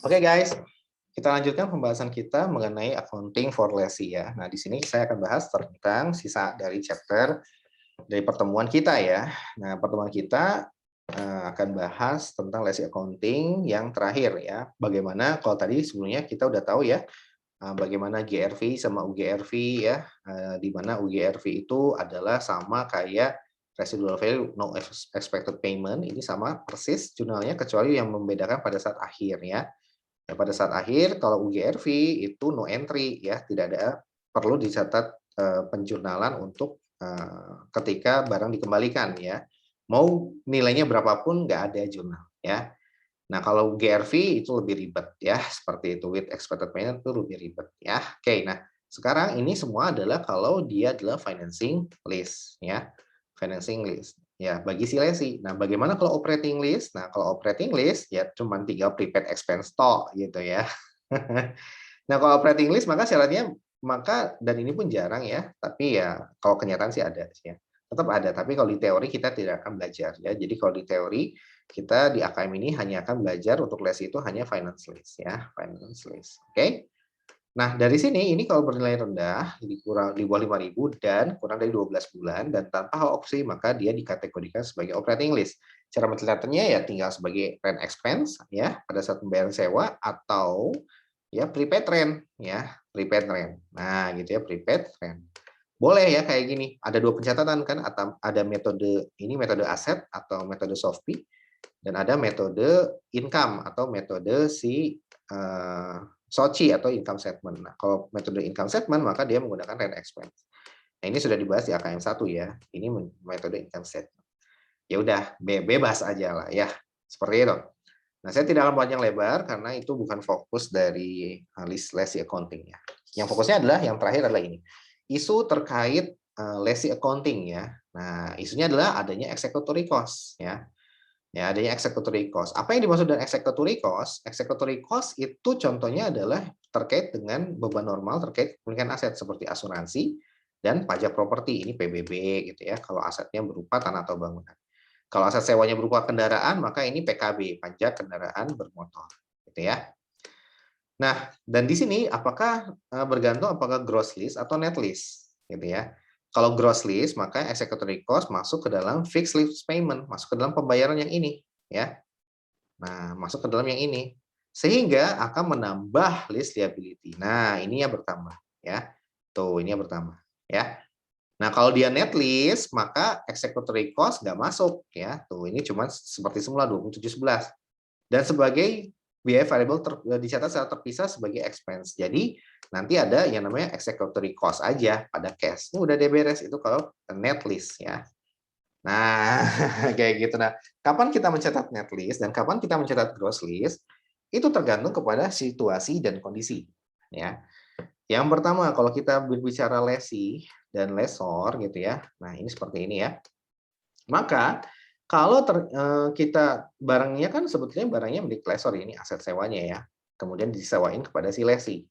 Oke guys, kita lanjutkan pembahasan kita mengenai accounting for lessee ya. Nah, di sini saya akan bahas tentang sisa dari chapter dari pertemuan kita ya. Nah, pertemuan kita akan bahas tentang lessee accounting yang terakhir ya. Bagaimana kalau tadi sebelumnya kita udah tahu ya, bagaimana GRV sama UGRV ya, di mana UGRV itu adalah sama kayak residual value no expected payment, ini sama persis jurnalnya kecuali yang membedakan pada saat akhir ya. Ya, pada saat akhir kalau UGRV itu no entry ya, tidak ada perlu dicatat penjurnalan untuk ketika barang dikembalikan ya. Mau nilainya berapapun nggak ada jurnal ya. Nah, kalau GRV itu lebih ribet ya, seperti itu with expected payment itu lebih ribet ya. Oke, nah sekarang ini semua adalah kalau dia adalah financing list ya. Financing list ya bagi si lesi. Nah, bagaimana kalau operating list? Nah, kalau operating list ya cuma tinggal prepaid expense toh gitu ya. Nah, kalau operating list maka syaratnya dan ini pun jarang ya, tapi ya kalau kenyataan sih ada sih ya. Tetap ada, tapi kalau di teori kita tidak akan belajar ya. Jadi kalau di teori kita di AKM ini hanya akan belajar untuk les itu hanya finance list ya, finance list. Oke. Nah, dari sini ini kalau bernilai rendah di bawah 5.000 dan kurang dari 12 bulan dan tanpa hal opsi maka dia dikategorikan sebagai operating list. Cara mencatatnya ya tinggal sebagai rent expense ya pada saat pembayaran sewa atau ya prepaid rent ya, prepaid rent. Nah, gitu ya prepaid rent. Boleh ya kayak gini, ada dua pencatatan kan, atau ada metode ini metode aset atau metode SOFP dan ada metode income atau metode si SOCI atau income statement. Nah, kalau metode income statement maka dia menggunakan rent expense. Nah, ini sudah dibahas di AKM 1 ya. Ini metode income statement. Ya udah, bebas aja lah ya. Seperti itu. Nah, saya tidak akan panjang lebar karena itu bukan fokus dari lessee accounting ya. Yang fokusnya adalah yang terakhir adalah ini. Isu terkait lessee accounting ya. Nah, isunya adalah adanya executory cost ya. Ya, adanya executory cost. Apa yang dimaksud dengan executory cost? Executory cost itu contohnya adalah terkait dengan beban normal terkait kepemilikan aset seperti asuransi dan pajak properti. Ini PBB gitu ya, kalau asetnya berupa tanah atau bangunan. Kalau aset sewanya berupa kendaraan, maka ini PKB, pajak kendaraan bermotor, gitu ya. Nah, dan di sini apakah bergantung apakah gross list atau net list, gitu ya. Kalau gross list, maka executory cost masuk ke dalam fixed list payment, masuk ke dalam pembayaran yang ini, ya. Nah, masuk ke dalam yang ini. Sehingga akan menambah list liability. Nah, ini yang bertambah, ya. Tuh, ini yang bertambah, ya. Nah, kalau dia net list, maka executory cost nggak masuk, ya. Tuh, ini cuma seperti semula 2711. Dan sebagai biaya variable dicatat secara terpisah sebagai expense. Jadi nanti ada yang namanya executory cost aja pada cash. Ini udah beres itu kalau net list ya. Nah, kayak gitu. Nah, kapan kita mencatat net list dan kapan kita mencatat gross list itu tergantung kepada situasi dan kondisi ya. Yang pertama kalau kita berbicara lessee dan lessor gitu ya. Nah, ini seperti ini ya. Maka kalau kita barangnya kan sebetulnya barangnya milik lessor ini aset sewanya ya. Kemudian disewain kepada si lessee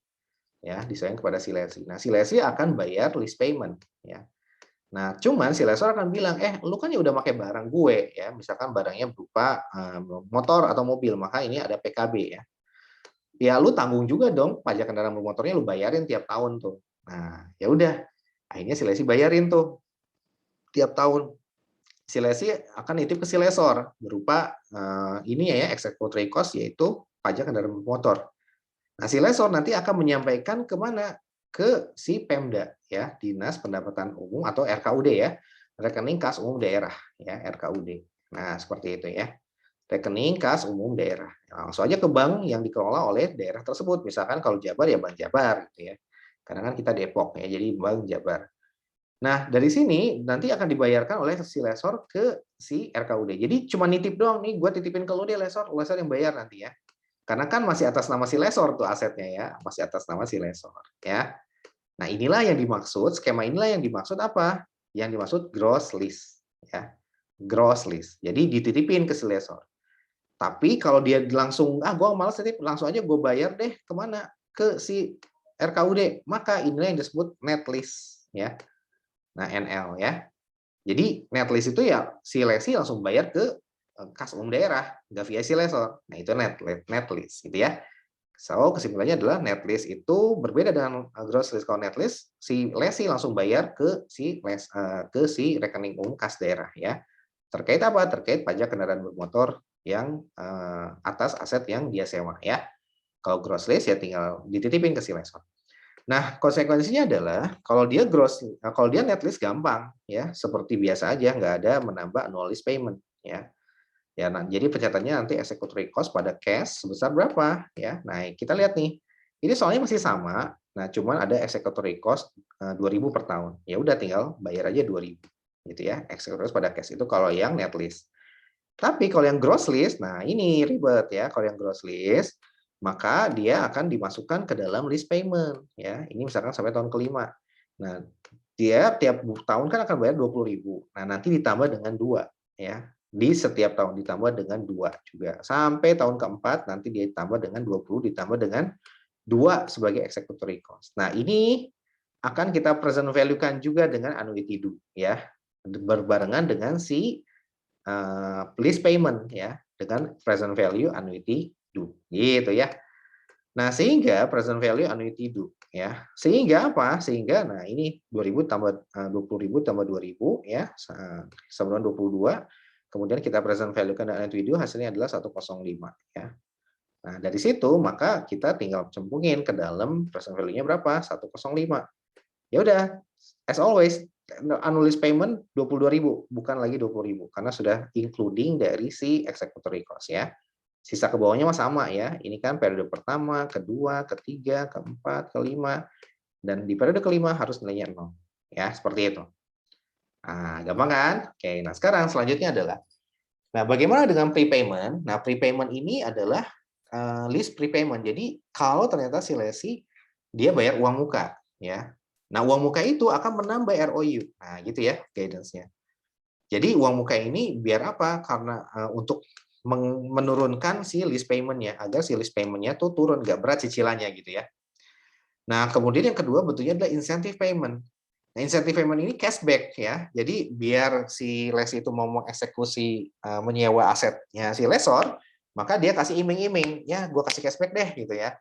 ya, disewain kepada si lessee. Nah, si lessee akan bayar lease payment ya. Nah, cuman si lessor akan bilang, lu kan ya udah pakai barang gue ya, misalkan barangnya berupa motor atau mobil, maka ini ada PKB ya. Ya lu tanggung juga dong pajak kendaraan bermotornya lu bayarin tiap tahun tuh. Nah, ya udah, akhirnya si lessee bayarin tuh tiap tahun. Si lessee akan nitip ke si lessor berupa ini ya executory cost yaitu pajak kendaraan bermotor. Nah, si lessor nanti akan menyampaikan ke mana? Ke si Pemda ya, Dinas Pendapatan Umum atau RKUD ya, rekening kas umum daerah ya, RKUD. Nah, seperti itu ya. Rekening kas umum daerah. Langsung aja ke bank yang dikelola oleh daerah tersebut. Misalkan kalau Jabar ya Bank Jabar gitu ya. Karena kan kita Depok ya, jadi Bank Jabar. Nah, dari sini nanti akan dibayarkan oleh si lessor ke si RKUD. Jadi cuma nitip doang nih, gue titipin ke lu deh lessor yang bayar nanti ya. Karena kan masih atas nama si lessor tuh asetnya ya, masih atas nama si lessor ya. Nah, inilah yang dimaksud, skema inilah yang dimaksud apa? Yang dimaksud gross list ya. Gross list. Jadi dititipin ke si lessor. Tapi kalau dia langsung, gue malas titip, langsung aja gue bayar deh kemana? Ke si RKUD. Maka inilah yang disebut net list ya. Nah, NL ya. Jadi net list itu ya si lesi langsung bayar ke kas umum daerah, nggak via si lessor. Nah, itu net list gitu ya. So, kesimpulannya adalah net list itu berbeda dengan gross list. Kalau net list, si lesi langsung bayar ke si rekening umum kas daerah ya. Terkait apa? Terkait pajak kendaraan bermotor yang atas aset yang dia sewa ya. Kalau gross list ya tinggal dititipin ke si lesor. Nah, konsekuensinya adalah kalau dia net list gampang ya, seperti biasa aja, nggak ada menambah annual list payment ya. Ya, nah, jadi pencatatannya nanti executory cost pada cash sebesar berapa ya. Nah, kita lihat nih. Ini soalnya masih sama. Nah, cuman ada executory cost 2.000 per tahun. Ya udah tinggal bayar aja 2.000 gitu ya. Executory cost pada cash itu kalau yang net list. Tapi kalau yang gross list, nah ini ribet ya. Kalau yang gross list, maka dia akan dimasukkan ke dalam list payment ya. Ini misalkan sampai tahun kelima. Nah, dia tiap tahun kan akan bayar 20.000. Nah, nanti ditambah dengan 2 ya. Di setiap tahun ditambah dengan 2 juga. Sampai tahun keempat nanti dia ditambah dengan 20 ditambah dengan 2 sebagai executory cost. Nah, ini akan kita present value-kan juga dengan annuity due ya. Berbarengan dengan si list payment ya, dengan present value annuity due gitu ya. Nah, sehingga present value annuity due ya. Sehingga apa? Sehingga nah ini 2.000 tambah 20.000 tambah 2.000 ya, sama dengan 22. Kemudian kita present value kan annuity due hasilnya adalah 105 ya. Nah, dari situ maka kita tinggal cempungin ke dalam present value-nya berapa? 105. Ya udah, as always annual list payment 22.000 bukan lagi 20.000 karena sudah including dari si executory cost ya. Sisa ke bawahnya mah sama ya. Ini kan periode pertama, kedua, ketiga, keempat, kelima, dan di periode kelima harus nilainya 0. Ya, seperti itu. Nah, gampang kan? Oke, nah sekarang selanjutnya adalah, nah bagaimana dengan prepayment? Nah, prepayment ini adalah list prepayment. Jadi, kalau ternyata si lesi dia bayar uang muka, ya. Nah, uang muka itu akan menambah ROU. Nah, gitu ya guidance-nya. Jadi uang muka ini biar apa? Karena untuk menurunkan si list payment-nya, agar si list payment-nya tuh turun, nggak berat cicilannya gitu ya. Nah, kemudian yang kedua bentuknya adalah incentive payment. Nah, incentive payment ini cashback ya. Jadi biar si lesi itu mau mengeksekusi menyewa asetnya si lesor, maka dia kasih iming-iming, ya gue kasih cashback deh gitu ya.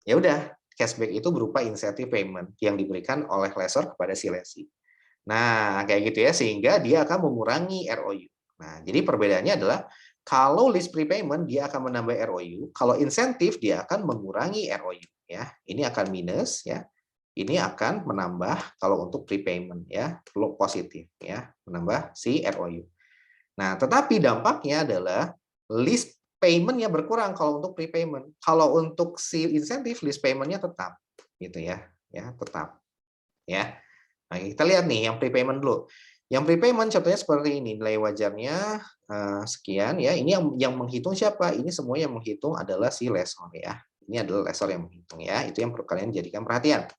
Ya udah, cashback itu berupa incentive payment yang diberikan oleh lesor kepada si lesi. Nah, kayak gitu ya, sehingga dia akan mengurangi ROU. Nah, jadi perbedaannya adalah kalau list prepayment dia akan menambah ROU, kalau insentif dia akan mengurangi ROU ya. Ini akan minus ya. Ini akan menambah kalau untuk prepayment ya, positif ya, menambah si ROU. Nah, tetapi dampaknya adalah list payment-nya berkurang kalau untuk prepayment. Kalau untuk si insentif list payment-nya tetap gitu ya, tetap ya. Nah, kita lihat nih yang prepayment dulu. Yang prepayment contohnya seperti ini, nilai wajarnya sekian ya. Ini yang menghitung siapa? Ini semua yang menghitung adalah si lesor ya. Ini adalah lesor yang menghitung ya. Itu yang perlu kalian jadikan perhatian.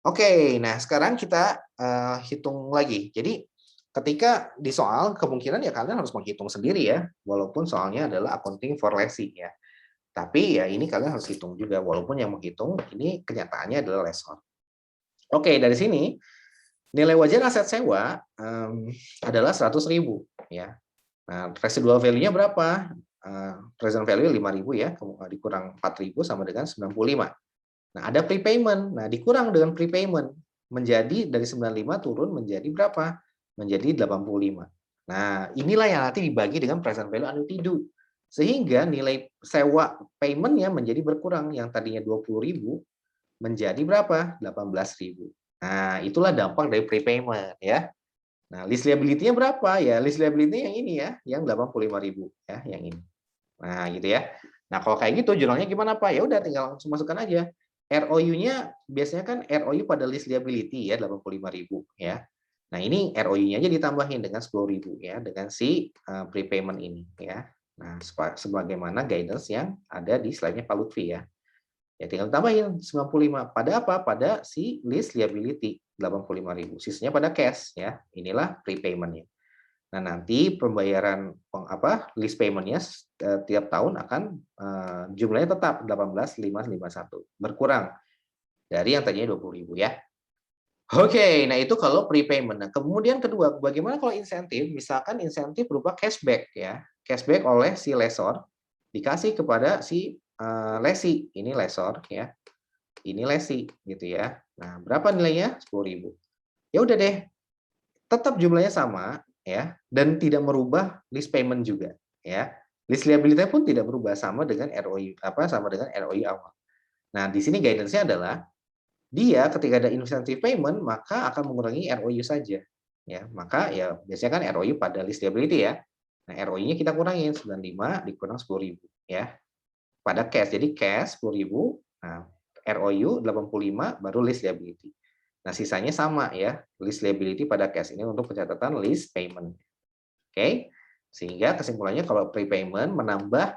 Oke, nah sekarang kita hitung lagi. Jadi ketika di soal kemungkinan ya kalian harus menghitung sendiri ya, walaupun soalnya adalah accounting for lessee ya. Tapi ya ini kalian harus hitung juga, walaupun yang menghitung ini kenyataannya adalah lesor. Oke, dari sini nilai wajar aset sewa adalah 100.000 ya. Nah, residual value-nya berapa? Present value 5.000 ya, dikurang 4.000 sama dengan 95. Nah, ada prepayment. Nah, dikurang dengan prepayment menjadi dari 95 turun menjadi berapa? Menjadi 85. Nah, inilah yang nanti dibagi dengan present value annuity due. Sehingga nilai sewa payment-nya menjadi berkurang, yang tadinya 20.000 menjadi berapa? 18.000. Nah, itulah dampak dari prepayment ya. Nah, list liability-nya berapa? Ya, list liability yang ini ya, yang 85.000 ya, yang ini. Nah, gitu ya. Nah, kalau kayak gitu jurnalnya gimana, Pak? Ya udah tinggal langsung masukkan aja. ROU-nya biasanya kan ROU pada list liability ya 85.000 ya. Nah, ini ROU-nya aja ditambahin dengan 10.000 ya dengan si prepayment ini ya. Nah, sebagaimana guidance yang ada di slide-nya Pak Lutfi ya. Ya tinggal tambahin 95 pada apa? Pada si list liability 85.000. Sisanya pada cash ya. Inilah prepayment-nya. Nah, nanti pembayaran list payment-nya tiap tahun akan jumlahnya tetap 18.551, berkurang dari yang tadinya 20.000 ya. Oke, nah itu kalau prepayment. Nah, kemudian kedua, bagaimana kalau insentif? Misalkan insentif berupa cashback ya. Cashback oleh si lesor dikasih kepada si lesi, ini lesor ya, ini lesi gitu ya. Nah, berapa nilainya? 10.000. Ya udah deh, tetap jumlahnya sama ya dan tidak merubah list payment juga ya. List liability pun tidak berubah sama dengan ROI sama dengan ROI awal. Nah, di sini guidance-nya adalah dia ketika ada incentive payment maka akan mengurangi ROU saja. Ya, maka ya biasanya kan ROU pada list liability ya. Nah, ROI-nya kita kurangin 95 dikurang 10.000 ya. Pada cash. Jadi cash 10.000, nah ROU 85 baru list liability. Nah, sisanya sama ya, list liability pada cash ini untuk pencatatan list payment. Oke? Sehingga kesimpulannya kalau prepayment menambah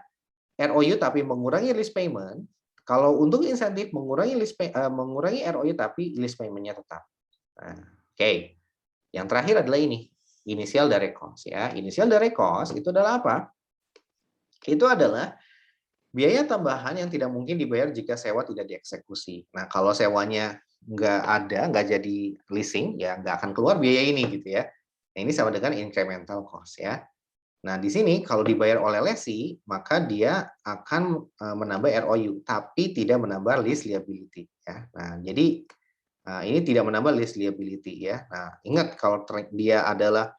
ROU tapi mengurangi list payment, kalau untuk insentif mengurangi ROU tapi list payment-nya tetap. Nah, oke. Yang terakhir adalah ini, initial direct cost ya. Initial direct cost itu adalah apa? Itu adalah biaya tambahan yang tidak mungkin dibayar jika sewa tidak dieksekusi. Nah, kalau sewanya nggak jadi leasing, ya nggak akan keluar biaya ini gitu ya. Nah, ini sama dengan incremental cost ya. Nah, di sini kalau dibayar oleh lesi, maka dia akan menambah ROU, tapi tidak menambah lease liability ya. Nah, jadi ini tidak menambah lease liability ya. Nah, ingat kalau dia adalah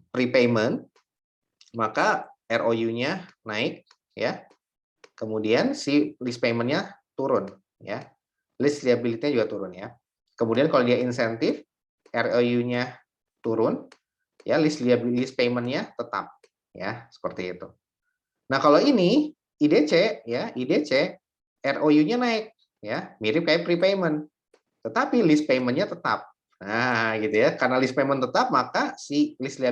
prepayment, maka ROU-nya naik ya. Kemudian si lease payment-nya turun ya. Lease liability-nya juga turun ya. Kemudian kalau dia insentif, ROU-nya turun, ya lease payment-nya tetap ya, seperti itu. Nah, kalau ini IDC ya, IDC ROU-nya naik ya, mirip kayak prepayment. Tetapi lease payment-nya tetap. Nah, gitu ya. Karena lease payment tetap, maka si lease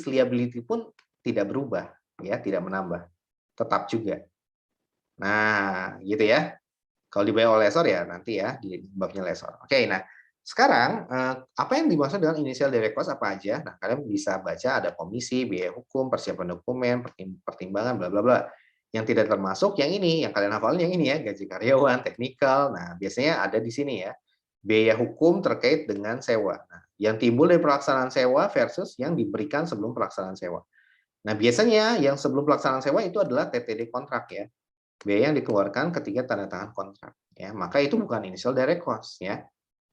liability pun tidak berubah ya, tidak menambah. Tetap juga. Nah, gitu ya. Kalau dibayar oleh lessor ya nanti ya di babnya lessor. Oke, nah sekarang apa yang dimaksud dengan initial direct cost apa aja? Nah, kalian bisa baca ada komisi, biaya hukum, persiapan dokumen, pertimbangan, bla bla bla. Yang tidak termasuk yang ini, yang kalian hafalin yang ini ya, gaji karyawan, teknikal. Nah, biasanya ada di sini ya. Biaya hukum terkait dengan sewa. Nah, yang timbul dari pelaksanaan sewa versus yang diberikan sebelum pelaksanaan sewa. Nah, biasanya yang sebelum pelaksanaan sewa itu adalah TTD kontrak ya. Biaya yang dikeluarkan ketika tanda tangan kontrak ya, maka itu bukan initial direct cost ya.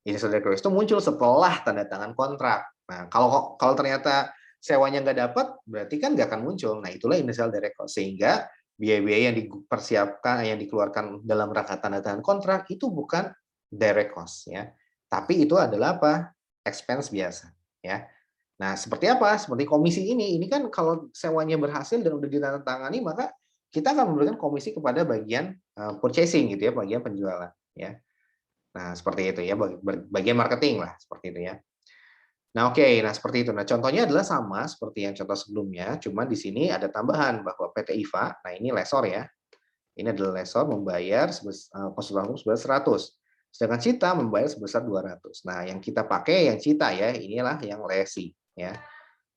Initial direct cost itu muncul setelah tanda tangan kontrak. Nah, kalau ternyata sewanya nggak dapat, berarti kan nggak akan muncul. Nah, itulah initial direct cost. Sehingga biaya-biaya yang dipersiapkan, yang dikeluarkan dalam rangka tanda tangan kontrak itu bukan direct cost ya. Tapi itu adalah apa? Expense biasa ya. Nah, seperti apa? Seperti komisi ini kan kalau sewanya berhasil dan udah ditandatangani, maka kita akan memberikan komisi kepada bagian purchasing gitu ya, bagian penjualan ya. Nah, seperti itu ya, bagian marketing lah seperti itu ya. Nah, oke, nah seperti itu. Nah, contohnya adalah sama seperti yang contoh sebelumnya, cuma di sini ada tambahan bahwa PT IVA, nah ini lesor ya. Ini adalah lesor membayar konsultan hukum sebesar 100. Sedangkan Cita membayar sebesar 200. Nah, yang kita pakai yang Cita ya, inilah yang lesi ya.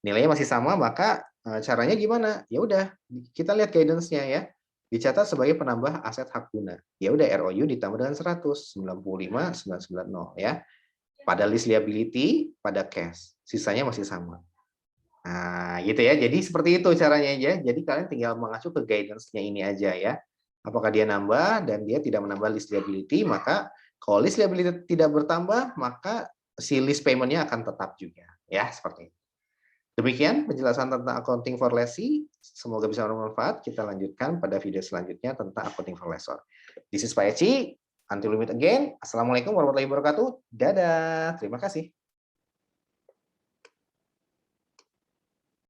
Nilainya masih sama, maka caranya gimana? Ya udah, kita lihat guidance-nya ya. Dicatat sebagai penambah aset hak guna. Ya udah ROU ditambah dengan 100, 95.990 ya. Pada list liability, pada cash. Sisanya masih sama. Nah, gitu ya. Jadi seperti itu caranya aja. Jadi kalian tinggal mengacu ke guidance-nya ini aja ya. Apakah dia nambah dan dia tidak menambah list liability, maka kalau list liability tidak bertambah, maka si list payment-nya akan tetap juga. Ya, seperti itu. Demikian penjelasan tentang accounting for lessee. Semoga bisa bermanfaat. Kita lanjutkan pada video selanjutnya tentang accounting for lessor. This is Pak Eci. Until we meet again. Assalamualaikum warahmatullahi wabarakatuh. Dadah. Terima kasih.